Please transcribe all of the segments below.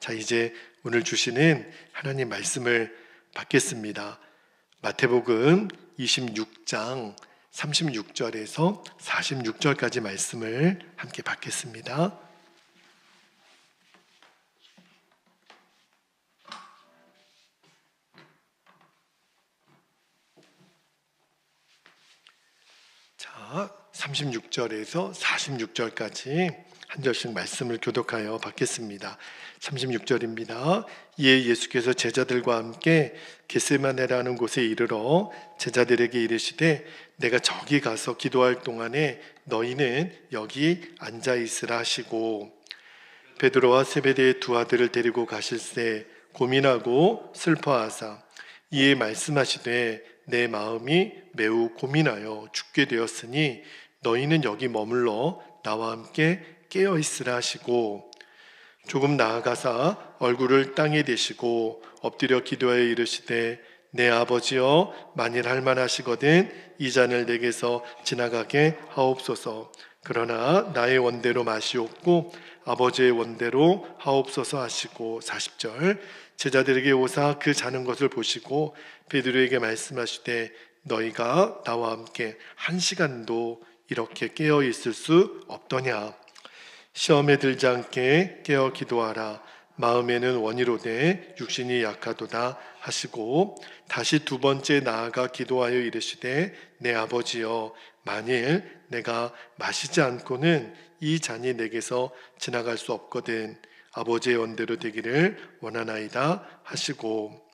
자, 이제 오늘 주시는 하나님 말씀을 받겠습니다. 마태복음 26장 36절에서 46절까지 말씀을 함께 받겠습니다. 자, 36절에서 46절까지 한 절씩 말씀을 교독하여 받겠습니다. 36절입니다. 이에 예수께서 제자들과 함께 겟세마네라는 곳에 이르러 제자들에게 이르시되 내가 저기 가서 기도할 동안에 너희는 여기 앉아 있으라 하시고 베드로와 세베대의 두 아들을 데리고 가실새 고민하고 슬퍼하사 이에 말씀하시되 내 마음이 매우 고민하여 죽게 되었으니 너희는 여기 머물러 나와 함께 깨어 있으라 하시고 조금 나아가사 얼굴을 땅에 대시고 엎드려 기도하여 이르시되 내 아버지여 만일 할만하시거든 이 잔을 내게서 지나가게 하옵소서. 그러나 나의 원대로 마시옵고 아버지의 원대로 하옵소서 하시고 40절 제자들에게 오사 그 자는 것을 보시고 베드로에게 말씀하시되 너희가 나와 함께 한 시간도 이렇게 깨어 있을 수 없더냐. 시험에 들지 않게 깨어 기도하라. 마음에는 원이로되 육신이 약하도다 하시고 다시 두 번째 나아가 기도하여 이르시되 내 아버지여 만일 내가 마시지 않고는 이 잔이 내게서 지나갈 수 없거든 아버지의 원대로 되기를 원하나이다 하시고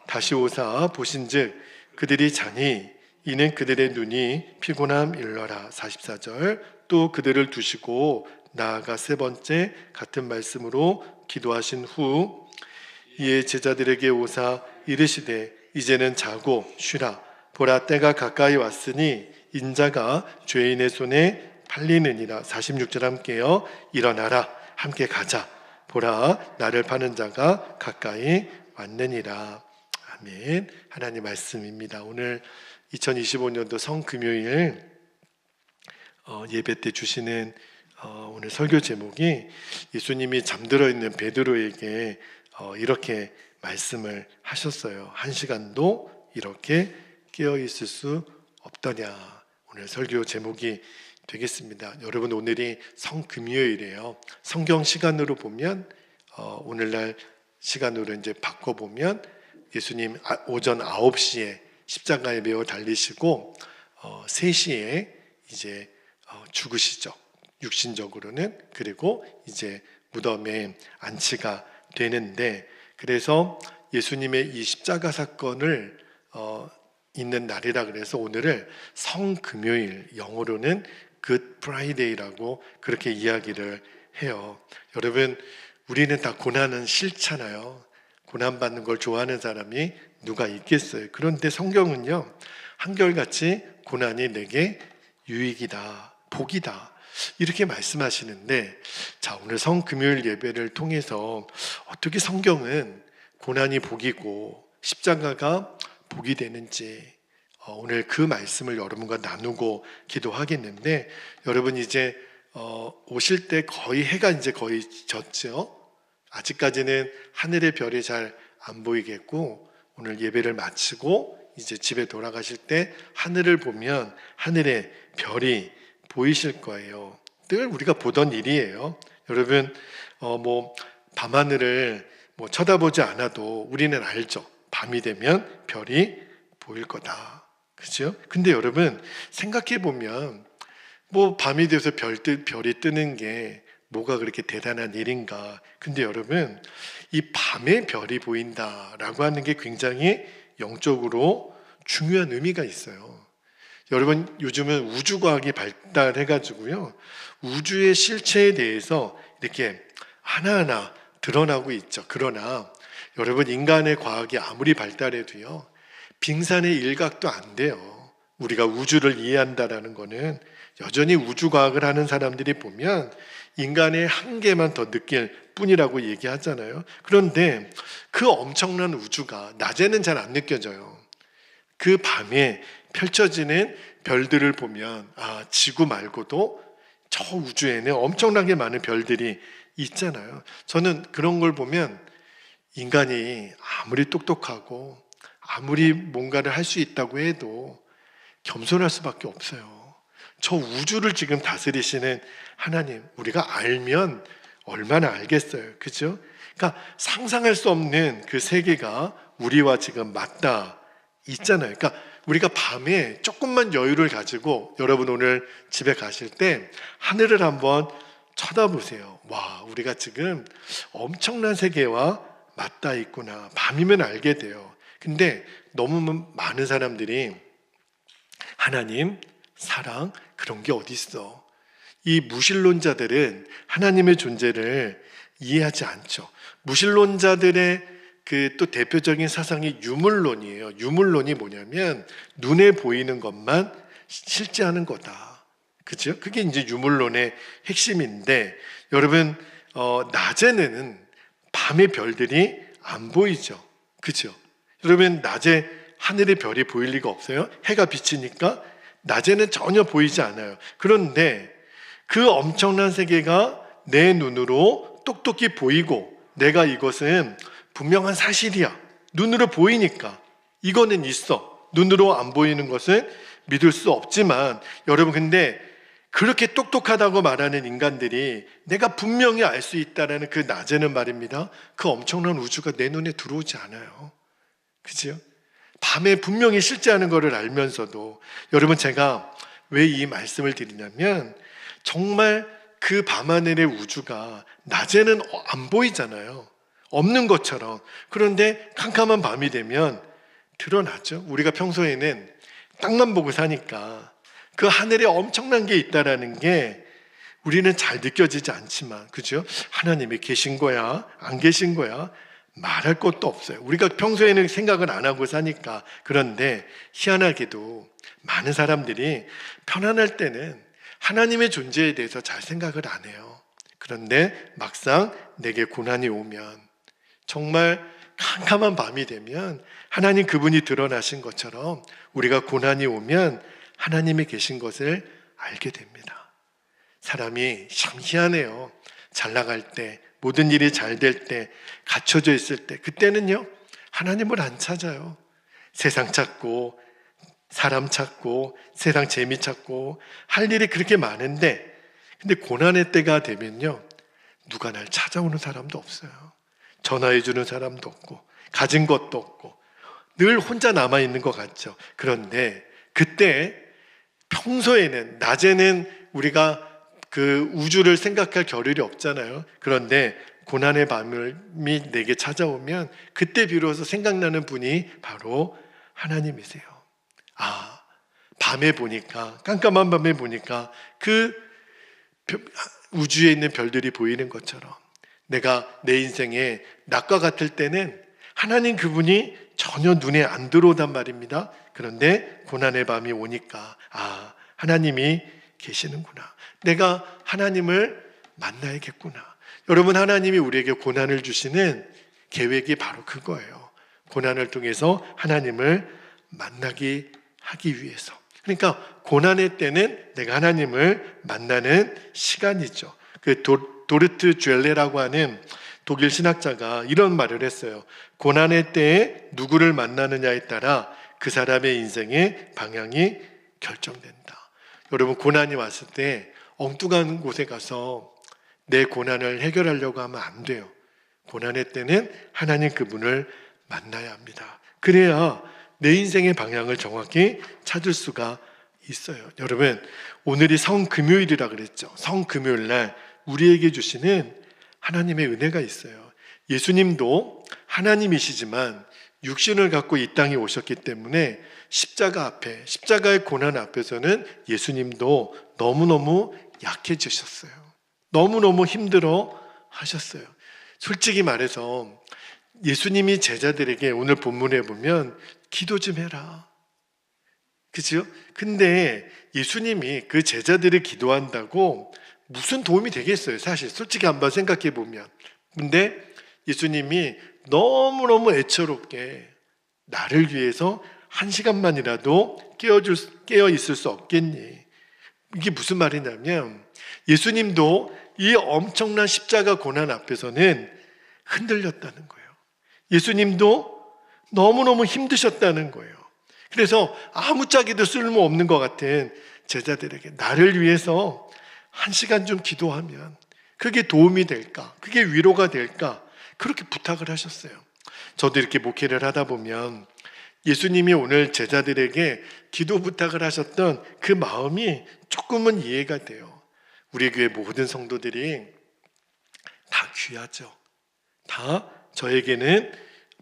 다시 오사 보신즉 그들이 자니 이는 그들의 눈이 피곤함 일러라. 44절 또 그들을 두시고 나아가 세 번째 같은 말씀으로 기도하신 후 이에 제자들에게 오사 이르시되 이제는 자고 쉬라. 보라 때가 가까이 왔으니 인자가 죄인의 손에 팔리느니라. 46절 함께요. 일어나라 함께 가자. 보라 나를 파는 자가 가까이 왔느니라. 아멘. 하나님 말씀입니다. 오늘 2025년도 성금요일 예배 때 주시는 오늘 설교 제목이 예수님이 잠들어 있는 베드로에게 이렇게 말씀을 하셨어요. 한 시간도 이렇게 깨어 있을 수 없더냐. 오늘 설교 제목이 되겠습니다. 여러분 오늘이 성금요일이에요. 성경 시간으로 보면 오늘날 시간으로 이제 바꿔보면 예수님 오전 9시에 십자가에 매어 달리시고 3시에 이제 죽으시죠. 육신적으로는. 그리고 이제 무덤에 안치가 되는데 그래서 예수님의 이 십자가 사건을 있는 날이라 그래서 오늘을 성금요일 영어로는 굿 프라이데이라고 그렇게 이야기를 해요. 여러분 우리는 다 고난은 싫잖아요. 고난받는 걸 좋아하는 사람이 누가 있겠어요. 그런데 성경은요 한결같이 고난이 내게 유익이다, 복이다 이렇게 말씀하시는데 자 오늘 성금요일 예배를 통해서 어떻게 성경은 고난이 복이고 십자가가 복이 되는지 오늘 그 말씀을 여러분과 나누고 기도하겠는데 여러분 이제 오실 때 거의 해가 이제 거의 졌죠. 아직까지는 하늘의 별이 잘 안 보이겠고 오늘 예배를 마치고 이제 집에 돌아가실 때 하늘을 보면 하늘에 별이 보이실 거예요. 늘 우리가 보던 일이에요. 여러분 밤하늘을 쳐다보지 않아도 우리는 알죠. 밤이 되면 별이 보일 거다. 그렇죠? 근데 여러분 생각해 보면 밤이 돼서 별이 뜨는 게 뭐가 그렇게 대단한 일인가. 근데 여러분 이 밤에 별이 보인다라고 하는 게 굉장히 영적으로 중요한 의미가 있어요. 여러분 요즘은 우주과학이 발달해가지고요 우주의 실체에 대해서 이렇게 하나하나 드러나고 있죠. 그러나 여러분 인간의 과학이 아무리 발달해도요 빙산의 일각도 안 돼요. 우리가 우주를 이해한다라는 거는 여전히 우주과학을 하는 사람들이 보면 인간의 한계만 더 느낄 뿐이라고 얘기하잖아요. 그런데 그 엄청난 우주가 낮에는 잘 안 느껴져요. 그 밤에 펼쳐지는 별들을 보면 지구 말고도 저 우주에는 엄청나게 많은 별들이 있잖아요. 저는 그런 걸 보면 인간이 아무리 똑똑하고 아무리 뭔가를 할 수 있다고 해도 겸손할 수밖에 없어요. 저 우주를 지금 다스리시는 하나님, 우리가 알면 얼마나 알겠어요. 그죠? 그러니까 상상할 수 없는 그 세계가 우리와 지금 맞닿아 있잖아요. 그러니까 우리가 밤에 조금만 여유를 가지고 여러분 오늘 집에 가실 때 하늘을 한번 쳐다보세요. 와, 우리가 지금 엄청난 세계와 맞닿아 있구나. 밤이면 알게 돼요. 근데 너무 많은 사람들이 하나님, 사랑, 그런 게 어디 있어? 이 무신론자들은 하나님의 존재를 이해하지 않죠. 무신론자들의 그 또 대표적인 사상이 유물론이에요. 유물론이 뭐냐면 눈에 보이는 것만 실제하는 거다. 그죠? 그게 이제 유물론의 핵심인데 여러분 낮에는 밤의 별들이 안 보이죠. 그죠? 여러분 낮에 하늘의 별이 보일 리가 없어요. 해가 비치니까 낮에는 전혀 보이지 않아요. 그런데 그 엄청난 세계가 내 눈으로 똑똑히 보이고 내가 이것은 분명한 사실이야. 눈으로 보이니까 이거는 있어. 눈으로 안 보이는 것은 믿을 수 없지만 여러분 근데 그렇게 똑똑하다고 말하는 인간들이 내가 분명히 알 수 있다는 그 낮에는 말입니다. 그 엄청난 우주가 내 눈에 들어오지 않아요. 그죠? 밤에 분명히 실제하는 것을 알면서도 여러분 제가 왜 이 말씀을 드리냐면 정말 그 밤하늘의 우주가 낮에는 안 보이잖아요. 없는 것처럼. 그런데 캄캄한 밤이 되면 드러나죠. 우리가 평소에는 땅만 보고 사니까 그 하늘에 엄청난 게 있다라는 게 우리는 잘 느껴지지 않지만 그죠? 하나님이 계신 거야? 안 계신 거야? 말할 것도 없어요. 우리가 평소에는 생각을 안 하고 사니까. 그런데 희한하게도 많은 사람들이 편안할 때는 하나님의 존재에 대해서 잘 생각을 안 해요. 그런데 막상 내게 고난이 오면 정말 캄캄한 밤이 되면 하나님 그분이 드러나신 것처럼 우리가 고난이 오면 하나님이 계신 것을 알게 됩니다. 사람이 참 희한해요. 잘 나갈 때, 모든 일이 잘 될 때, 갖춰져 있을 때 그때는요 하나님을 안 찾아요. 세상 찾고 사람 찾고 세상 재미 찾고 할 일이 그렇게 많은데 근데 고난의 때가 되면요 누가 날 찾아오는 사람도 없어요. 전화해 주는 사람도 없고 가진 것도 없고 늘 혼자 남아있는 것 같죠. 그런데 그때 평소에는 낮에는 우리가 그 우주를 생각할 겨를이 없잖아요. 그런데 고난의 밤이 내게 찾아오면 그때 비로소 생각나는 분이 바로 하나님이세요. 아, 밤에 보니까 깜깜한 밤에 보니까 그 우주에 있는 별들이 보이는 것처럼 내가 내 인생에 낮과 같을 때는 하나님 그분이 전혀 눈에 안 들어오단 말입니다. 그런데 고난의 밤이 오니까 아, 하나님이 계시는구나. 내가 하나님을 만나야겠구나. 여러분 하나님이 우리에게 고난을 주시는 계획이 바로 그거예요. 고난을 통해서 하나님을 만나게 하기 위해서. 그러니까 고난의 때는 내가 하나님을 만나는 시간이죠. 그 도르트 쥘레라고 하는 독일 신학자가 이런 말을 했어요. 고난의 때에 누구를 만나느냐에 따라 그 사람의 인생의 방향이 결정된다. 여러분 고난이 왔을 때 엉뚱한 곳에 가서 내 고난을 해결하려고 하면 안 돼요. 고난의 때는 하나님 그분을 만나야 합니다. 그래야 내 인생의 방향을 정확히 찾을 수가 있어요. 여러분 오늘이 성금요일이라 그랬죠. 성금요일 날 우리에게 주시는 하나님의 은혜가 있어요. 예수님도 하나님이시지만 육신을 갖고 이 땅에 오셨기 때문에 십자가 앞에, 십자가의 고난 앞에서는 예수님도 너무너무 약해지셨어요. 너무너무 힘들어 하셨어요. 솔직히 말해서 예수님이 제자들에게 오늘 본문에 보면 기도 좀 해라. 그죠? 근데 예수님이 그 제자들이 기도한다고 무슨 도움이 되겠어요? 사실 솔직히 한번 생각해 보면. 근데 예수님이 너무너무 애처롭게 나를 위해서 1시간만이라도 깨어 있을 수 없겠니? 이게 무슨 말이냐면 예수님도 이 엄청난 십자가 고난 앞에서는 흔들렸다는 거예요. 예수님도 너무너무 힘드셨다는 거예요. 그래서 아무짝에도 쓸모없는 것 같은 제자들에게 나를 위해서 1시간 좀 기도하면 그게 도움이 될까? 그게 위로가 될까? 그렇게 부탁을 하셨어요. 저도 이렇게 목회를 하다 보면 예수님이 오늘 제자들에게 기도 부탁을 하셨던 그 마음이 조금은 이해가 돼요. 우리 교회 모든 성도들이 다 귀하죠. 다 저에게는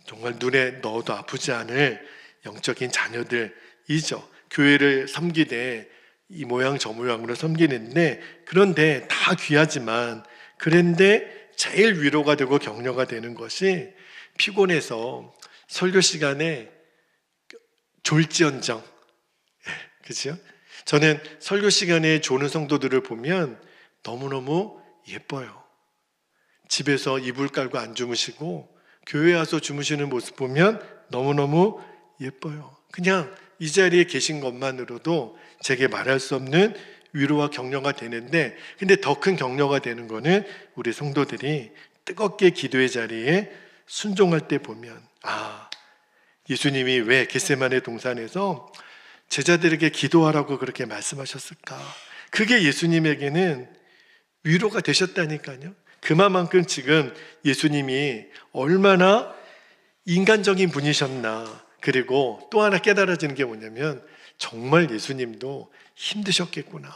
정말 눈에 넣어도 아프지 않을 영적인 자녀들이죠. 교회를 섬기되 이 모양 저 모양으로 섬기는데, 그런데 다 귀하지만, 그런데 제일 위로가 되고 격려가 되는 것이 피곤해서 설교 시간에 졸지언정, 그죠? 저는 설교 시간에 조는 성도들을 보면 너무너무 예뻐요. 집에서 이불 깔고 안 주무시고 교회 와서 주무시는 모습 보면 너무너무 예뻐요. 그냥 이 자리에 계신 것만으로도 제게 말할 수 없는 위로와 격려가 되는데, 근데 더 큰 격려가 되는 거는 우리 성도들이 뜨겁게 기도의 자리에 순종할 때 보면, 예수님이 왜 겟세마네 동산에서 제자들에게 기도하라고 그렇게 말씀하셨을까? 그게 예수님에게는 위로가 되셨다니까요. 그만큼 지금 예수님이 얼마나 인간적인 분이셨나. 그리고 또 하나 깨달아지는 게 뭐냐면, 정말 예수님도 힘드셨겠구나.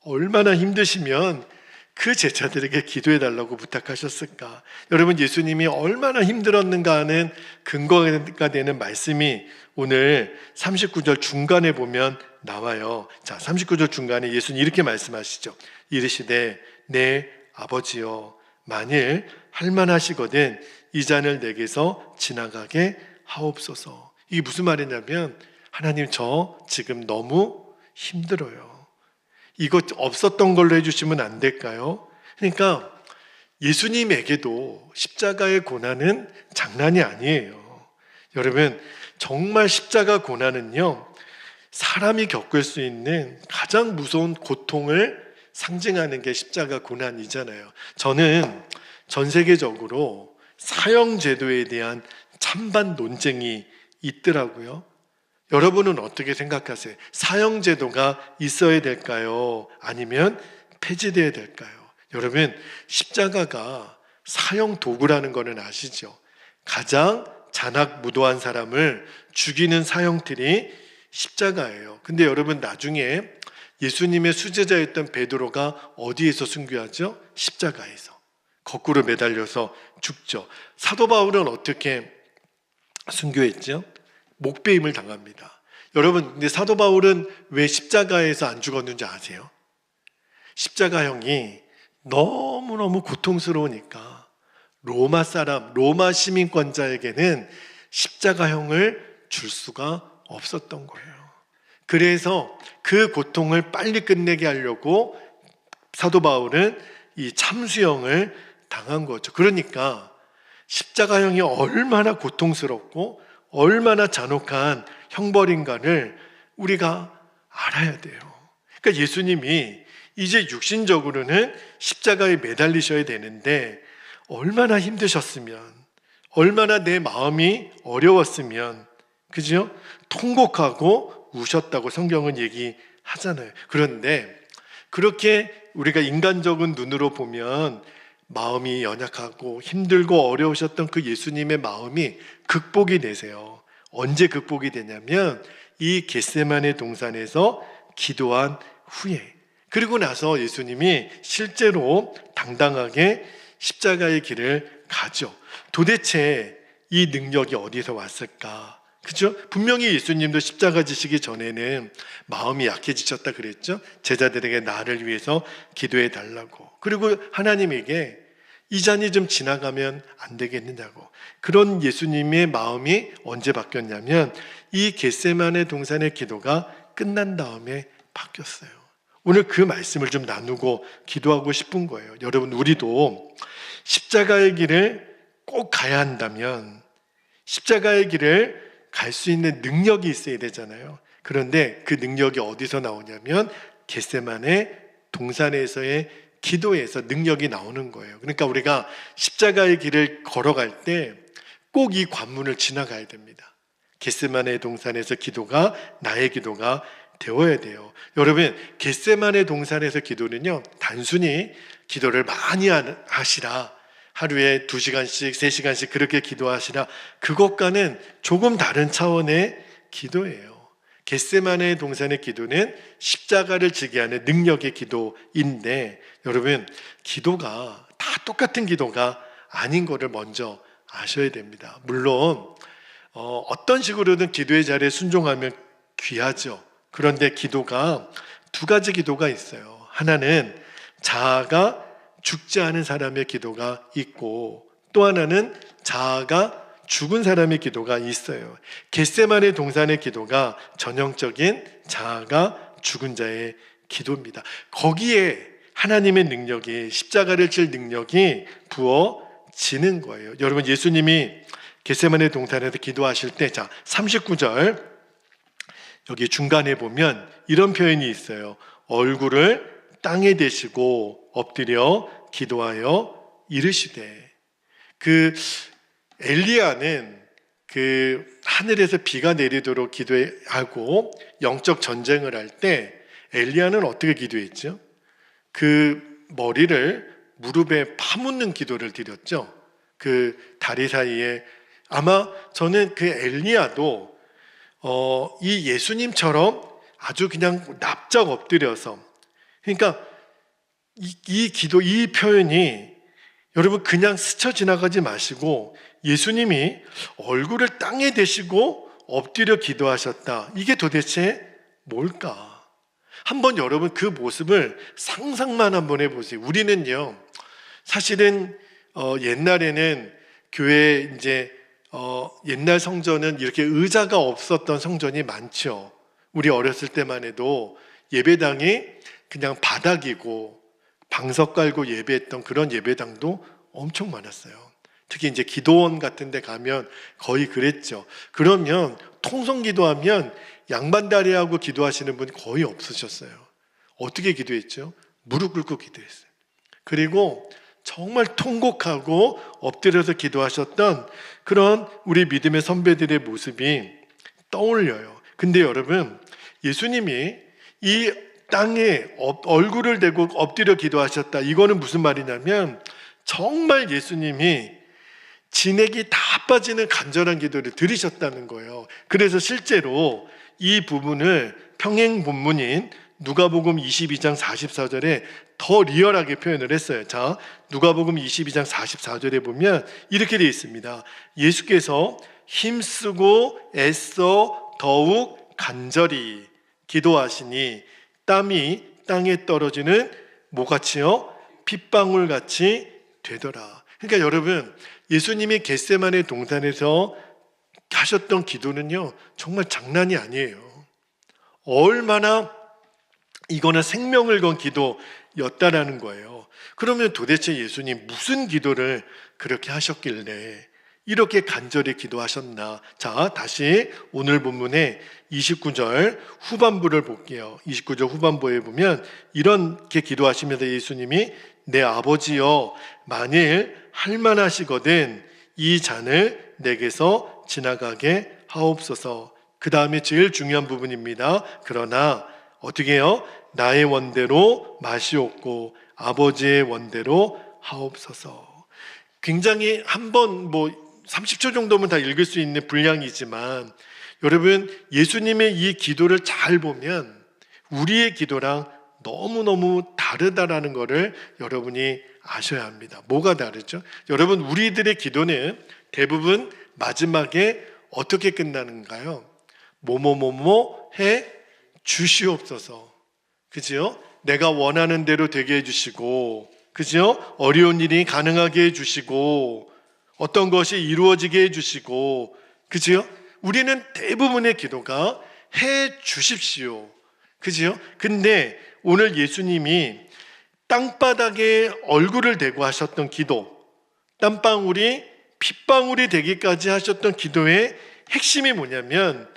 얼마나 힘드시면 그 제자들에게 기도해달라고 부탁하셨을까. 여러분, 예수님이 얼마나 힘들었는가 하는 근거가 되는 말씀이 오늘 39절 중간에 보면 나와요. 자, 39절 중간에 예수님 이렇게 말씀하시죠. 이르시되 내 아버지여, 만일 할만하시거든 이 잔을 내게서 지나가게 하옵소서. 이게 무슨 말이냐면, 하나님 저 지금 너무 힘들어요. 이거 없었던 걸로 해주시면 안 될까요? 그러니까 예수님에게도 십자가의 고난은 장난이 아니에요. 여러분, 정말 십자가 고난은요, 사람이 겪을 수 있는 가장 무서운 고통을 상징하는 게 십자가 고난이잖아요. 저는 전 세계적으로 사형제도에 대한 찬반 논쟁이 있더라고요. 여러분은 어떻게 생각하세요? 사형제도가 있어야 될까요? 아니면 폐지되어야 될까요? 여러분, 십자가가 사형 도구라는 거는 아시죠? 가장 잔악무도한 사람을 죽이는 사형틀이 십자가예요. 근데 여러분, 나중에 예수님의 수제자였던 베드로가 어디에서 순교하죠? 십자가에서. 거꾸로 매달려서 죽죠. 사도 바울은 어떻게 순교했죠? 목베임을 당합니다. 여러분, 근데 사도 바울은 왜 십자가에서 안 죽었는지 아세요? 십자가형이 너무너무 고통스러우니까 로마 시민권자에게는 십자가형을 줄 수가 없었던 거예요. 그래서 그 고통을 빨리 끝내게 하려고 사도 바울은 이 참수형을 당한 거죠. 그러니까 십자가형이 얼마나 고통스럽고 얼마나 잔혹한 형벌인가를 우리가 알아야 돼요. 그러니까 예수님이 이제 육신적으로는 십자가에 매달리셔야 되는데, 얼마나 힘드셨으면, 얼마나 내 마음이 어려웠으면, 그죠? 통곡하고 우셨다고 성경은 얘기하잖아요. 그런데 그렇게 우리가 인간적인 눈으로 보면 마음이 연약하고 힘들고 어려우셨던 그 예수님의 마음이 극복이 되세요. 언제 극복이 되냐면 이 겟세마네 동산에서 기도한 후에, 그리고 나서 예수님이 실제로 당당하게 십자가의 길을 가죠. 도대체 이 능력이 어디서 왔을까? 그죠? 분명히 예수님도 십자가 지시기 전에는 마음이 약해지셨다 그랬죠? 제자들에게 나를 위해서 기도해 달라고. 그리고 하나님에게 이 잔이 좀 지나가면 안 되겠느냐고. 그런 예수님의 마음이 언제 바뀌었냐면 이 겟세마네 동산의 기도가 끝난 다음에 바뀌었어요. 오늘 그 말씀을 좀 나누고 기도하고 싶은 거예요. 여러분, 우리도 십자가의 길을 꼭 가야 한다면 십자가의 길을 갈 수 있는 능력이 있어야 되잖아요. 그런데 그 능력이 어디서 나오냐면 겟세마네 동산에서의 기도에서 능력이 나오는 거예요. 그러니까 우리가 십자가의 길을 걸어갈 때 꼭 이 관문을 지나가야 됩니다. 겟세마네 동산에서 기도가 나의 기도가 되어야 돼요. 여러분, 겟세마네 동산에서 기도는요, 단순히 기도를 많이 하시라, 하루에 2시간씩 3시간씩 그렇게 기도하시라, 그것과는 조금 다른 차원의 기도예요. 겟세마네 동산의 기도는 십자가를 지게 하는 능력의 기도인데, 여러분, 기도가 다 똑같은 기도가 아닌 것을 먼저 아셔야 됩니다. 물론 어떤 식으로든 기도의 자리에 순종하면 귀하죠. 그런데 기도가 두 가지 기도가 있어요. 하나는 자아가 죽지 않은 사람의 기도가 있고, 또 하나는 자아가 죽은 사람의 기도가 있어요. 겟세마네 동산의 기도가 전형적인 자아가 죽은 자의 기도입니다. 거기에 하나님의 능력이, 십자가를 질 능력이 부어지는 거예요. 여러분, 예수님이 겟세마네 동산에서 기도하실 때, 자, 39절 여기 중간에 보면 이런 표현이 있어요. 얼굴을 땅에 대시고 엎드려 기도하여 이르시되. 엘리야는 하늘에서 비가 내리도록 기도하고 영적 전쟁을 할 때 엘리야는 어떻게 기도했죠? 머리를 무릎에 파묻는 기도를 드렸죠. 다리 사이에. 아마 저는 엘리야도 이 예수님처럼 아주 그냥 납작 엎드려서, 그러니까 이 기도, 이 표현이 여러분 그냥 스쳐 지나가지 마시고, 예수님이 얼굴을 땅에 대시고 엎드려 기도하셨다. 이게 도대체 뭘까? 한번 여러분 그 모습을 상상만 한번 해보세요. 우리는요, 사실은 옛날에는 교회 옛날 성전은 이렇게 의자가 없었던 성전이 많죠. 우리 어렸을 때만 해도 예배당이 그냥 바닥이고 방석 깔고 예배했던 그런 예배당도 엄청 많았어요. 특히 기도원 같은 데 가면 거의 그랬죠. 그러면 통성 기도하면 양반다리하고 기도하시는 분 거의 없으셨어요. 어떻게 기도했죠? 무릎 꿇고 기도했어요. 그리고 정말 통곡하고 엎드려서 기도하셨던 그런 우리 믿음의 선배들의 모습이 떠올려요. 근데 여러분, 예수님이 이 땅에 얼굴을 대고 엎드려 기도하셨다. 이거는 무슨 말이냐면 정말 예수님이 진액이 다 빠지는 간절한 기도를 드리셨다는 거예요. 그래서 실제로 이 부분을 평행 본문인 누가복음 22장 44절에 더 리얼하게 표현을 했어요. 자, 누가복음 22장 44절에 보면 이렇게 되어 있습니다. 예수께서 힘쓰고 애써 더욱 간절히 기도하시니 땀이 땅에 떨어지는 뭐같이요? 핏방울같이 되더라. 그러니까 여러분, 예수님이 겟세마네 동산에서 하셨던 기도는요, 정말 장난이 아니에요. 얼마나 이거는 생명을 건 기도였다라는 거예요. 그러면 도대체 예수님 무슨 기도를 그렇게 하셨길래 이렇게 간절히 기도하셨나? 자, 다시 오늘 본문의 29절 후반부를 볼게요. 29절 후반부에 보면 이렇게 기도하시면서 예수님이 내 아버지여, 만일 할만하시거든 이 잔을 내게서 지나가게 하옵소서. 그 다음에 제일 중요한 부분입니다. 그러나 어떻게 해요? 나의 원대로 마시옵고 아버지의 원대로 하옵소서. 굉장히 한번 30초 정도면 다 읽을 수 있는 분량이지만, 여러분 예수님의 이 기도를 잘 보면 우리의 기도랑 너무너무 다르다라는 것을 여러분이 아셔야 합니다. 뭐가 다르죠? 여러분, 우리들의 기도는 대부분 마지막에 어떻게 끝나는가요? 뭐뭐뭐뭐 해 주시옵소서. 그죠? 내가 원하는 대로 되게 해주시고, 그죠? 어려운 일이 가능하게 해주시고, 어떤 것이 이루어지게 해주시고, 그죠? 우리는 대부분의 기도가 해 주십시오. 그죠? 근데 오늘 예수님이 땅바닥에 얼굴을 대고 하셨던 기도, 땀방울이 핏방울이 되기까지 하셨던 기도의 핵심이 뭐냐면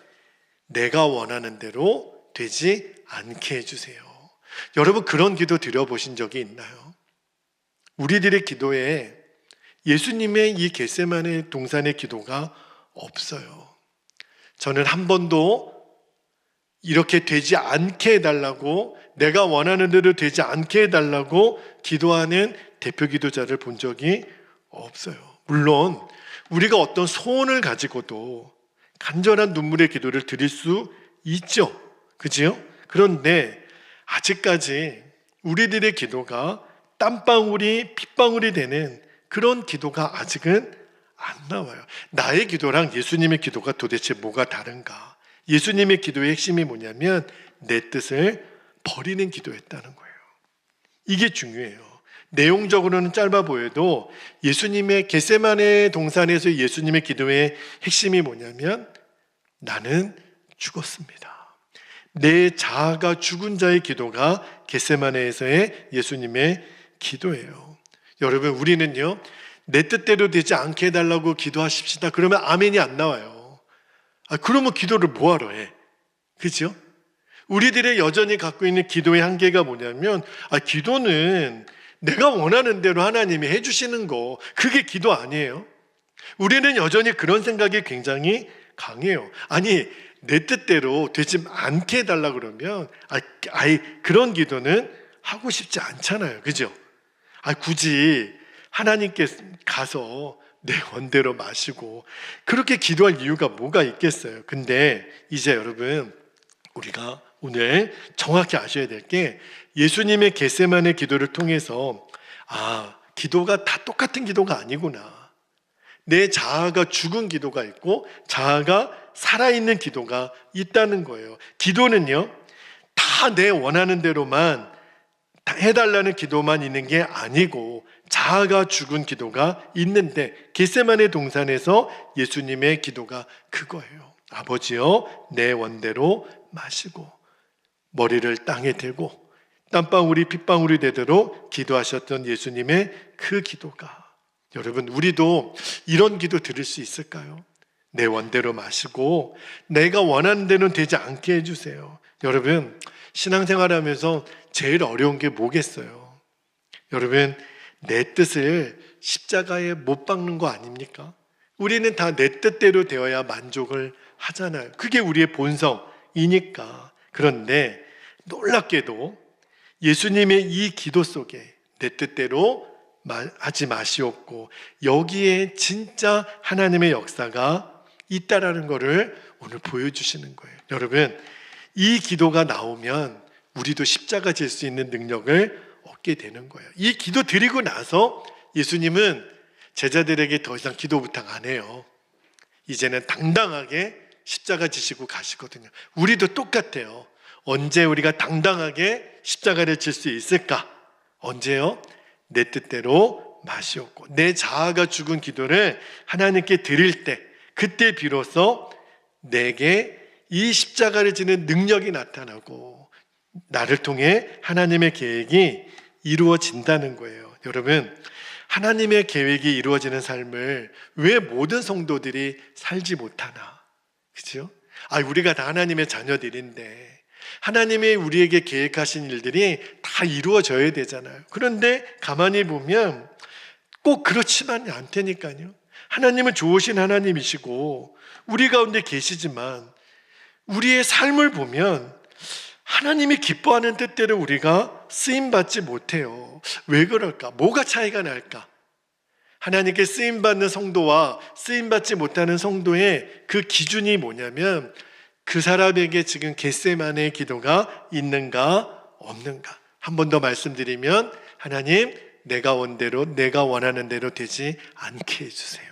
내가 원하는 대로 되지 않게 해주세요. 여러분, 그런 기도 드려보신 적이 있나요? 우리들의 기도에 예수님의 이 겟세마네 동산의 기도가 없어요. 저는 한 번도 이렇게 되지 않게 해달라고, 내가 원하는 대로 되지 않게 해달라고 기도하는 대표 기도자를 본 적이 없어요. 물론 우리가 어떤 소원을 가지고도 간절한 눈물의 기도를 드릴 수 있죠. 그지요? 그런데 아직까지 우리들의 기도가 땀방울이 핏방울이 되는 그런 기도가 아직은 안 나와요. 나의 기도랑 예수님의 기도가 도대체 뭐가 다른가? 예수님의 기도의 핵심이 뭐냐면 내 뜻을 버리는 기도였다는 거예요. 이게 중요해요. 내용적으로는 짧아 보여도 예수님의 겟세마네 동산에서 예수님의 기도의 핵심이 뭐냐면 나는 죽었습니다. 내 자아가 죽은 자의 기도가 겟세마네에서의 예수님의 기도예요. 여러분, 우리는요, 내 뜻대로 되지 않게 해달라고 기도하십시다. 그러면 아멘이 안 나와요. 그러면 기도를 뭐하러 해? 그죠? 우리들의 여전히 갖고 있는 기도의 한계가 뭐냐면, 기도는 내가 원하는 대로 하나님이 해주시는 거, 그게 기도 아니에요. 우리는 여전히 그런 생각이 굉장히 강해요. 아니, 내 뜻대로 되지 않게 해달라 그러면 그런 기도는 하고 싶지 않잖아요. 그죠? 굳이 하나님께 가서 내 원대로 마시고 그렇게 기도할 이유가 뭐가 있겠어요. 근데 이제 여러분, 우리가 오늘 정확히 아셔야 될 게 예수님의 겟세마네 기도를 통해서 기도가 다 똑같은 기도가 아니구나. 내 자아가 죽은 기도가 있고 자아가 살아있는 기도가 있다는 거예요. 기도는요, 다 내 원하는 대로만 해달라는 기도만 있는 게 아니고 자아가 죽은 기도가 있는데 겟세마네 동산에서 예수님의 기도가 그거예요. 아버지여, 내 원대로 마시고 머리를 땅에 대고 땀방울이 핏방울이 되도록 기도하셨던 예수님의 그 기도가, 여러분, 우리도 이런 기도 드릴 수 있을까요? 내 원대로 마시고 내가 원하는 대로는 되지 않게 해주세요. 여러분, 신앙생활하면서 제일 어려운 게 뭐겠어요? 여러분, 내 뜻을 십자가에 못 박는 거 아닙니까? 우리는 다 내 뜻대로 되어야 만족을 하잖아요. 그게 우리의 본성이니까. 그런데 놀랍게도 예수님의 이 기도 속에 내 뜻대로 하지 마시옵고 여기에 진짜 하나님의 역사가 있다라는 것을 오늘 보여주시는 거예요. 여러분, 이 기도가 나오면 우리도 십자가 질 수 있는 능력을 얻게 되는 거예요. 이 기도 드리고 나서 예수님은 제자들에게 더 이상 기도 부탁 안 해요. 이제는 당당하게 십자가 지시고 가시거든요. 우리도 똑같아요. 언제 우리가 당당하게 십자가를 질 수 있을까? 언제요? 내 뜻대로 마시옵고 내 자아가 죽은 기도를 하나님께 드릴 때, 그때 비로소 내게 이 십자가를 지는 능력이 나타나고 나를 통해 하나님의 계획이 이루어진다는 거예요. 여러분, 하나님의 계획이 이루어지는 삶을 왜 모든 성도들이 살지 못하나? 그죠? 우리가 다 하나님의 자녀들인데 하나님이 우리에게 계획하신 일들이 다 이루어져야 되잖아요. 그런데 가만히 보면 꼭 그렇지만이 않다니까요. 하나님은 좋으신 하나님이시고 우리 가운데 계시지만 우리의 삶을 보면 하나님이 기뻐하는 뜻대로 우리가 쓰임받지 못해요. 왜 그럴까? 뭐가 차이가 날까? 하나님께 쓰임받는 성도와 쓰임받지 못하는 성도의 그 기준이 뭐냐면 그 사람에게 지금 겟세마네의 기도가 있는가 없는가. 한 번 더 말씀드리면, 하나님, 내가 원대로 내가 원하는 대로 되지 않게 해주세요.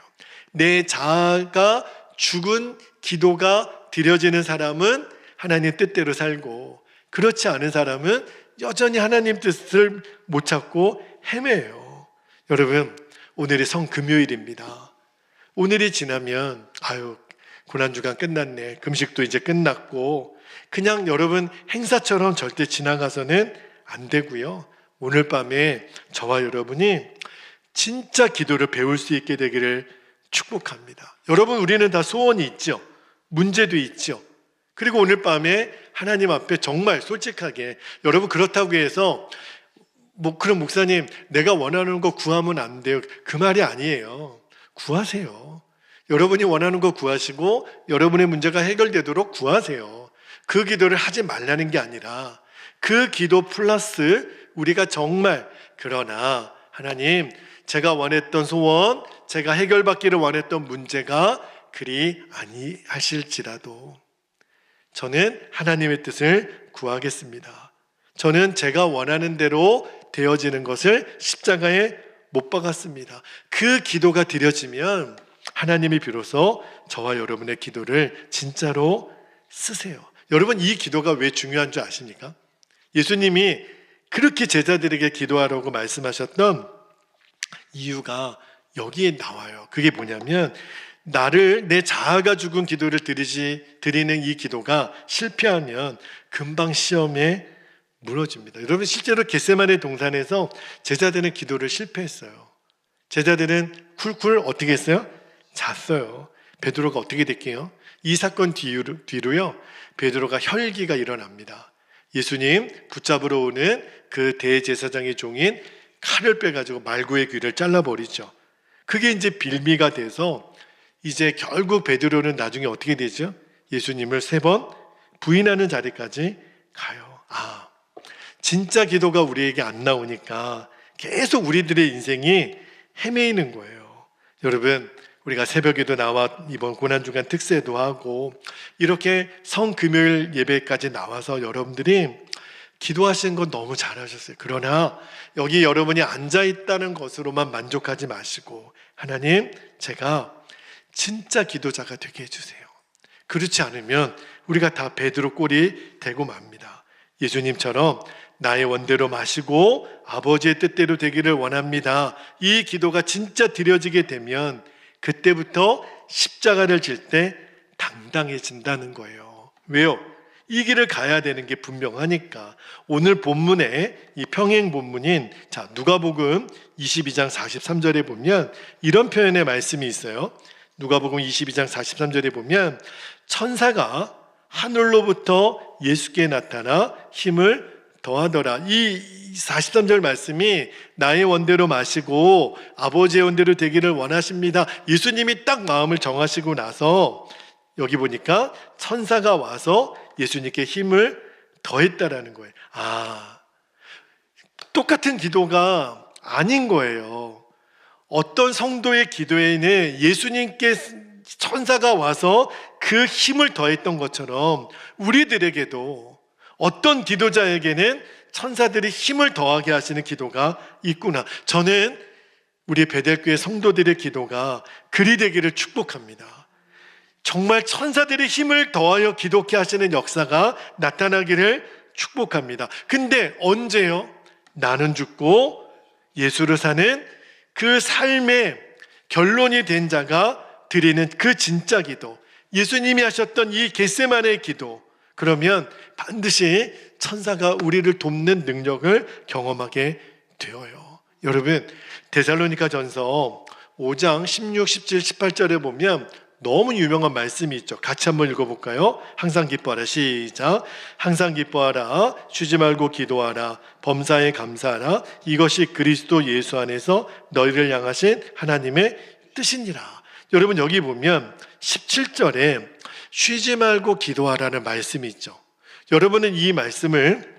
내 자아가 죽은 기도가 드려지는 사람은 하나님 뜻대로 살고, 그렇지 않은 사람은 여전히 하나님 뜻을 못 찾고 헤매요. 여러분, 오늘이 성금요일입니다. 오늘이 지나면 고난주간 끝났네, 금식도 이제 끝났고, 그냥 여러분 행사처럼 절대 지나가서는 안 되고요. 오늘 밤에 저와 여러분이 진짜 기도를 배울 수 있게 되기를 축복합니다. 여러분, 우리는 다 소원이 있죠. 문제도 있죠. 그리고 오늘 밤에 하나님 앞에 정말 솔직하게, 여러분 그렇다고 해서 그럼 목사님, 내가 원하는 거 구하면 안 돼요. 그 말이 아니에요. 구하세요. 여러분이 원하는 거 구하시고 여러분의 문제가 해결되도록 구하세요. 그 기도를 하지 말라는 게 아니라 그 기도 플러스 우리가 정말 그러나 하나님, 제가 원했던 소원, 제가 해결받기를 원했던 문제가 그리 아니하실지라도 저는 하나님의 뜻을 구하겠습니다. 저는 제가 원하는 대로 되어지는 것을 십자가에 못 박았습니다. 그 기도가 드려지면 하나님이 비로소 저와 여러분의 기도를 진짜로 쓰세요. 여러분, 이 기도가 왜 중요한 줄 아십니까? 예수님이 그렇게 제자들에게 기도하라고 말씀하셨던 이유가 여기에 나와요. 그게 뭐냐면 내 자아가 죽은 기도를 드리는 이 기도가 실패하면 금방 시험에 무너집니다. 여러분, 실제로 겟세마네 동산에서 제자들은 기도를 실패했어요. 제자들은 쿨쿨 어떻게 했어요? 잤어요. 베드로가 어떻게 됐게요? 이 사건 뒤로요, 베드로가 혈기가 일어납니다. 예수님 붙잡으러 오는 그 대제사장의 종인 칼을 빼가지고 말구의 귀를 잘라버리죠. 그게 이제 빌미가 돼서 이제 결국 베드로는 나중에 어떻게 되죠? 예수님을 3번 부인하는 자리까지 가요. 진짜 기도가 우리에게 안 나오니까 계속 우리들의 인생이 헤매이는 거예요. 여러분, 우리가 새벽에도 나와 이번 고난주간 특세도 하고 이렇게 성금요일 예배까지 나와서 여러분들이 기도하시는 건 너무 잘하셨어요. 그러나 여기 여러분이 앉아있다는 것으로만 만족하지 마시고 하나님, 제가 진짜 기도자가 되게 해주세요. 그렇지 않으면 우리가 다 베드로 꼴이 되고 맙니다. 예수님처럼 나의 원대로 마시고 아버지의 뜻대로 되기를 원합니다. 이 기도가 진짜 드려지게 되면 그때부터 십자가를 질 때 당당해진다는 거예요. 왜요? 이 길을 가야 되는 게 분명하니까. 오늘 본문에 이 평행 본문인 누가복음 22장 43절에 보면 이런 표현의 말씀이 있어요. 누가복음 22장 43절에 보면 천사가 하늘로부터 예수께 나타나 힘을 더하더라. 이 43절 말씀이 나의 원대로 마시고 아버지의 원대로 되기를 원하십니다. 예수님이 딱 마음을 정하시고 나서 여기 보니까 천사가 와서 예수님께 힘을 더했다라는 거예요. 똑같은 기도가 아닌 거예요. 어떤 성도의 기도에는 예수님께 천사가 와서 그 힘을 더했던 것처럼 우리들에게도 어떤 기도자에게는 천사들이 힘을 더하게 하시는 기도가 있구나. 저는 우리 베델교회 성도들의 기도가 그리 되기를 축복합니다. 정말 천사들이 힘을 더하여 기도케 하시는 역사가 나타나기를 축복합니다. 근데 언제요? 나는 죽고 예수를 사는 그 삶의 결론이 된 자가 드리는 그 진짜 기도, 예수님이 하셨던 이 겟세마네의 기도, 그러면 반드시 천사가 우리를 돕는 능력을 경험하게 되어요. 여러분, 데살로니가 전서 5장 16, 17, 18절에 보면 너무 유명한 말씀이 있죠. 같이 한번 읽어볼까요? 항상 기뻐하라. 시작. 항상 기뻐하라. 쉬지 말고 기도하라. 범사에 감사하라. 이것이 그리스도 예수 안에서 너희를 향하신 하나님의 뜻이니라. 여러분, 여기 보면 17절에 쉬지 말고 기도하라는 말씀이 있죠. 여러분은 이 말씀을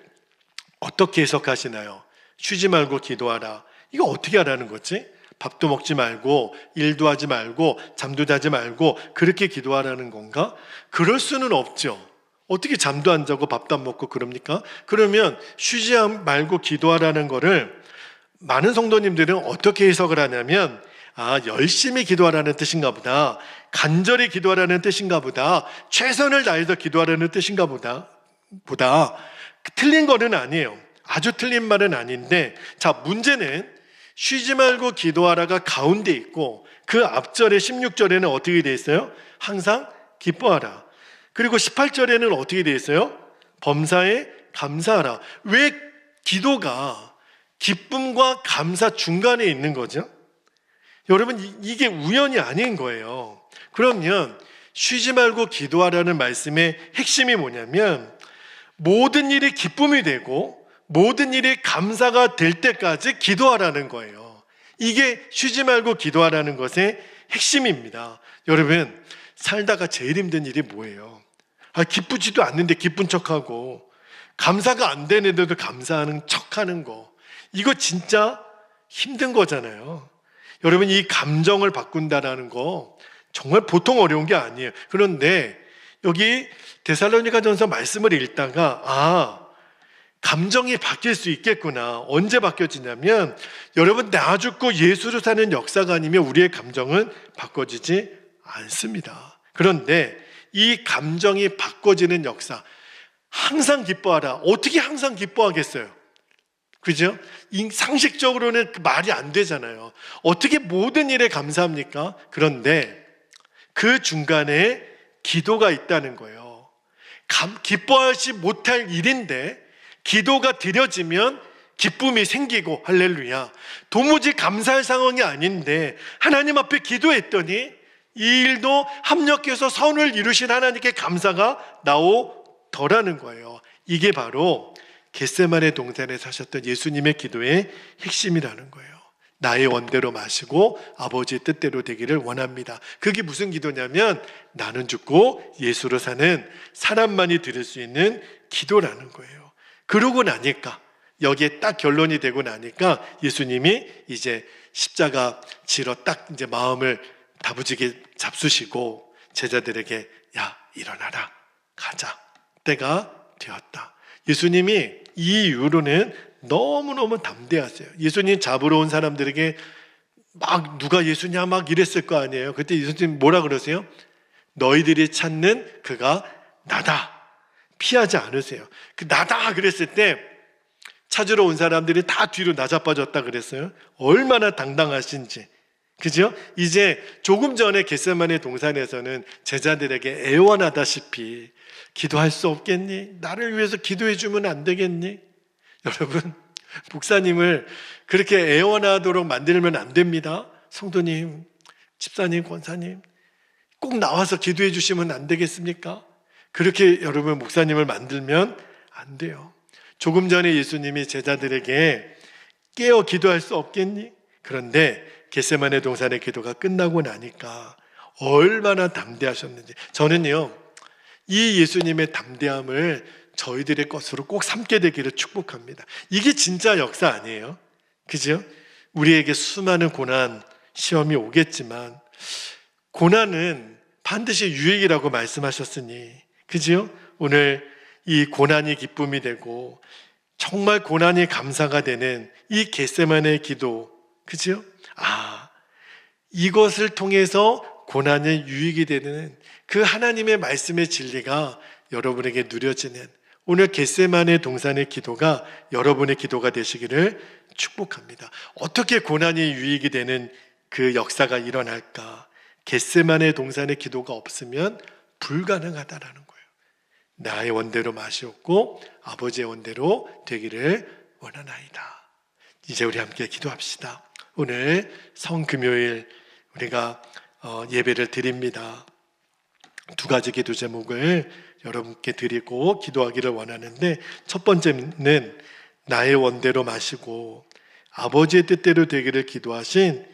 어떻게 해석하시나요? 쉬지 말고 기도하라. 이거 어떻게 하라는 거지? 밥도 먹지 말고 일도 하지 말고 잠도 자지 말고 그렇게 기도하라는 건가? 그럴 수는 없죠. 어떻게 잠도 안 자고 밥도 안 먹고 그럽니까? 그러면 쉬지 말고 기도하라는 거를 많은 성도님들은 어떻게 해석을 하냐면 열심히 기도하라는 뜻인가 보다, 간절히 기도하라는 뜻인가 보다, 최선을 다해서 기도하라는 뜻인가 보다 틀린 거는 아니에요. 아주 틀린 말은 아닌데, 문제는 쉬지 말고 기도하라가 가운데 있고 그 앞절에 16절에는 어떻게 돼 있어요? 항상 기뻐하라. 그리고 18절에는 어떻게 돼 있어요? 범사에 감사하라. 왜 기도가 기쁨과 감사 중간에 있는 거죠? 여러분, 이게 우연이 아닌 거예요. 그러면 쉬지 말고 기도하라는 말씀의 핵심이 뭐냐면 모든 일이 기쁨이 되고 모든 일이 감사가 될 때까지 기도하라는 거예요. 이게 쉬지 말고 기도하라는 것의 핵심입니다. 여러분, 살다가 제일 힘든 일이 뭐예요? 기쁘지도 않는데 기쁜 척하고, 감사가 안 되는데도 감사하는 척하는 거, 이거 진짜 힘든 거잖아요. 여러분, 이 감정을 바꾼다라는 거 정말 보통 어려운 게 아니에요. 그런데 여기 데살로니가전서 말씀을 읽다가 감정이 바뀔 수 있겠구나. 언제 바뀌어지냐면, 여러분, 나 죽고 예수로 사는 역사가 아니면 우리의 감정은 바꿔지지 않습니다. 그런데 이 감정이 바꿔지는 역사, 항상 기뻐하라. 어떻게 항상 기뻐하겠어요? 그죠? 상식적으로는 말이 안 되잖아요. 어떻게 모든 일에 감사합니까? 그런데 그 중간에 기도가 있다는 거예요. 기뻐하지 못할 일인데 기도가 드려지면 기쁨이 생기고, 할렐루야. 도무지 감사할 상황이 아닌데 하나님 앞에 기도했더니 이 일도 합력해서 선을 이루신 하나님께 감사가 나오더라는 거예요. 이게 바로 겟세마네 동산에 사셨던 예수님의 기도의 핵심이라는 거예요. 나의 원대로 마시고 아버지의 뜻대로 되기를 원합니다. 그게 무슨 기도냐면, 나는 죽고 예수로 사는 사람만이 드릴 수 있는 기도라는 거예요. 그러고 나니까, 여기에 딱 결론이 되고 나니까 예수님이 이제 십자가 지러 딱 이제 마음을 다부지게 잡수시고 제자들에게, 야, 일어나라, 가자, 때가 되었다. 예수님이 이 이후로는 너무너무 담대하세요. 예수님 잡으러 온 사람들에게 막 누가 예수냐 막 이랬을 거 아니에요. 그때 예수님 뭐라 그러세요? 너희들이 찾는 그가 나다. 피하지 않으세요. 그 나다 그랬을 때 찾으러 온 사람들이 다 뒤로 나자빠졌다 그랬어요. 얼마나 당당하신지. 그죠? 이제 조금 전에 겟세마네 동산에서는 제자들에게 애원하다시피, 기도할 수 없겠니? 나를 위해서 기도해 주면 안 되겠니? 여러분, 목사님을 그렇게 애원하도록 만들면 안 됩니다. 성도님, 집사님, 권사님, 꼭 나와서 기도해 주시면 안 되겠습니까? 그렇게 여러분 목사님을 만들면 안 돼요. 조금 전에 예수님이 제자들에게 깨어 기도할 수 없겠니? 그런데 겟세마네 동산의 기도가 끝나고 나니까 얼마나 담대하셨는지. 저는요, 이 예수님의 담대함을 저희들의 것으로 꼭 삼게 되기를 축복합니다. 이게 진짜 역사 아니에요? 그죠? 우리에게 수많은 고난, 시험이 오겠지만 고난은 반드시 유익이라고 말씀하셨으니, 그죠? 오늘 이 고난이 기쁨이 되고 정말 고난이 감사가 되는 이 겟세마네의 기도, 그죠? 이것을 통해서 고난이 유익이 되는 그 하나님의 말씀의 진리가 여러분에게 누려지는 오늘 겟세마네 동산의 기도가 여러분의 기도가 되시기를 축복합니다. 어떻게 고난이 유익이 되는 그 역사가 일어날까? 겟세마네 동산의 기도가 없으면 불가능하다라는 거예요. 나의 원대로 마시옵고 아버지의 원대로 되기를 원하나이다. 이제 우리 함께 기도합시다. 오늘 성금요일 우리가 예배를 드립니다. 두 가지 기도 제목을 여러분께 드리고 기도하기를 원하는데, 첫 번째는 나의 원대로 마시고 아버지의 뜻대로 되기를 기도하신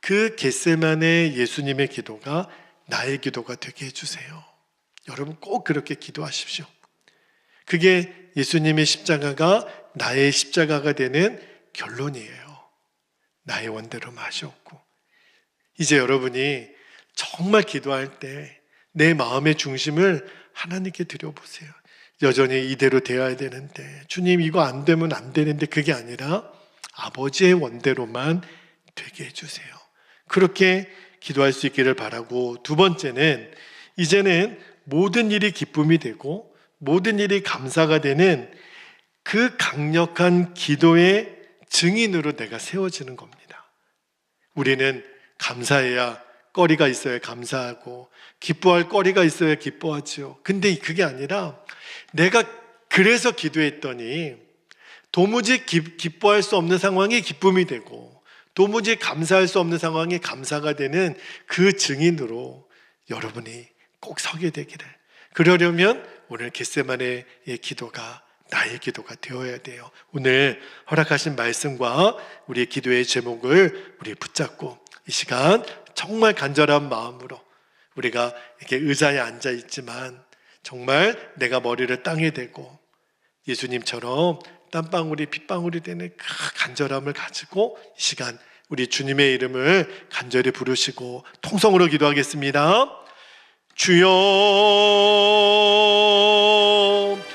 그 겟세마네 예수님의 기도가 나의 기도가 되게 해주세요. 여러분 꼭 그렇게 기도하십시오. 그게 예수님의 십자가가 나의 십자가가 되는 결론이에요. 나의 원대로 마시옵고. 이제 여러분이 정말 기도할 때 내 마음의 중심을 하나님께 드려보세요. 여전히 이대로 되어야 되는데, 주님 이거 안 되면 안 되는데, 그게 아니라 아버지의 원대로만 되게 해주세요. 그렇게 기도할 수 있기를 바라고, 두 번째는 이제는 모든 일이 기쁨이 되고 모든 일이 감사가 되는 그 강력한 기도의 증인으로 내가 세워지는 겁니다. 우리는 감사해야 거리가 있어야 감사하고 기뻐할 거리가 있어야 기뻐하죠. 근데 그게 아니라 내가 그래서 기도했더니 도무지 기뻐할 수 없는 상황이 기쁨이 되고 도무지 감사할 수 없는 상황이 감사가 되는 그 증인으로 여러분이 꼭 서게 되기를. 그러려면 오늘 겟세마네의 기도가 나의 기도가 되어야 돼요. 오늘 허락하신 말씀과 우리의 기도의 제목을 우리 붙잡고 이 시간 정말 간절한 마음으로 우리가 이렇게 의자에 앉아 있지만 정말 내가 머리를 땅에 대고 예수님처럼 땀방울이 핏방울이 되는 그 간절함을 가지고 이 시간 우리 주님의 이름을 간절히 부르시고 통성으로 기도하겠습니다. 주여